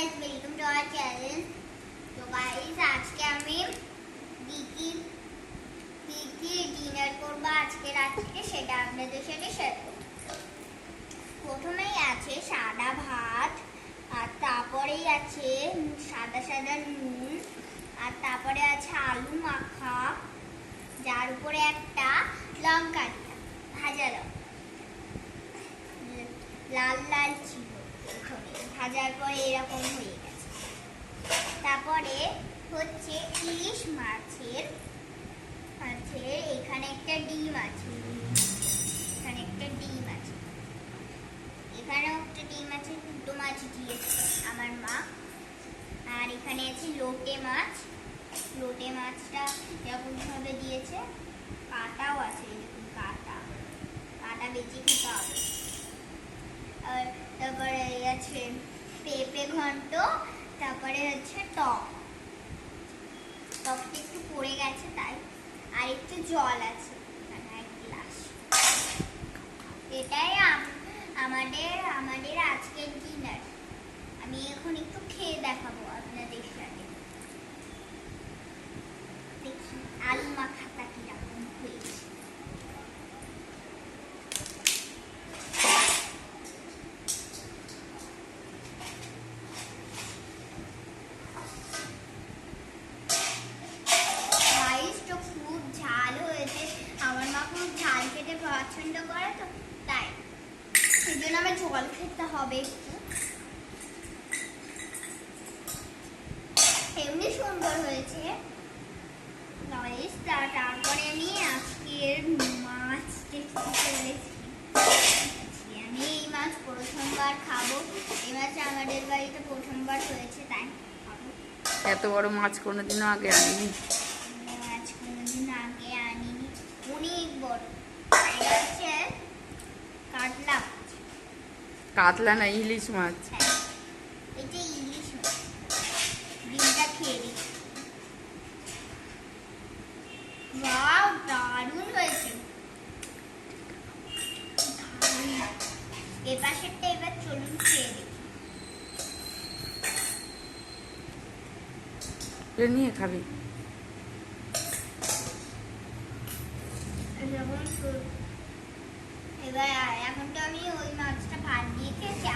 Guys welcome to our channel. तो guys आज के আমি কি ডিনার করব আজকে রাতে সেটা আপনাদের সাথে শেয়ার করব। প্রথমেই আছে সাদা ভাত, আর তারপরেই আছে সাদা সাদা নুন, আর তারপরে আছে আলু মাখা, যার উপরে একটা লঙ্কা ভাজা লাল লাল ছিল, ভাজার পরে এরকম হয়ে গেছে। তারপরে হচ্ছে ইলিশ মাছের এখানে একটা ডিম আছে, এখানেও একটা ডিম আছে, দুটো মাছ দিয়েছে আমার মা। আর এখানে আছে লোটে মাছটা এরকম ভাবে দিয়েছে, কাঁটাও আছে, এরকম কাঁটা বেঁচে খেতে হবে। আর তারপরে আছে পেঁপে ঘন্ট, তারপরে হচ্ছে টকটা একটু পড়ে গেছে তাই, আর একটু জল আছে এখানে এক গ্লাস। এটাই আমাদের আজকের ডিনার। আমি এখন একটু খেয়ে দেখাবো আপনাদের সাথে। দেখি আলু মাখাটা কিরকম হয়েছে। পছন্দ করে তো তাই সেজন্য আমার জল খেতে হবে একটু। এমনি সুন্দর হয়েছে। তারপরে আমি আজকের মাছ আমি এই মাছ প্রথমবার খাবো। এই মাছ আমাদের বাড়িতে প্রথমবার হয়েছে তাই খাবো। এত বড় মাছ কোনোদিনও আগে আনিনি, অনেক বড়। কাতলা না ইলিশ মাছ। এটা ইলিশ মাছ। ডিমটা খেয়ে দিই। ওয়াও, দারুণ হয়েছে। এবার সেটা এবার চলুন খেয়ে দিই। নিয়ে খাবি? এবার এখন তো আমি ওই মাছটা ভাত দিয়ে খেয়েছি।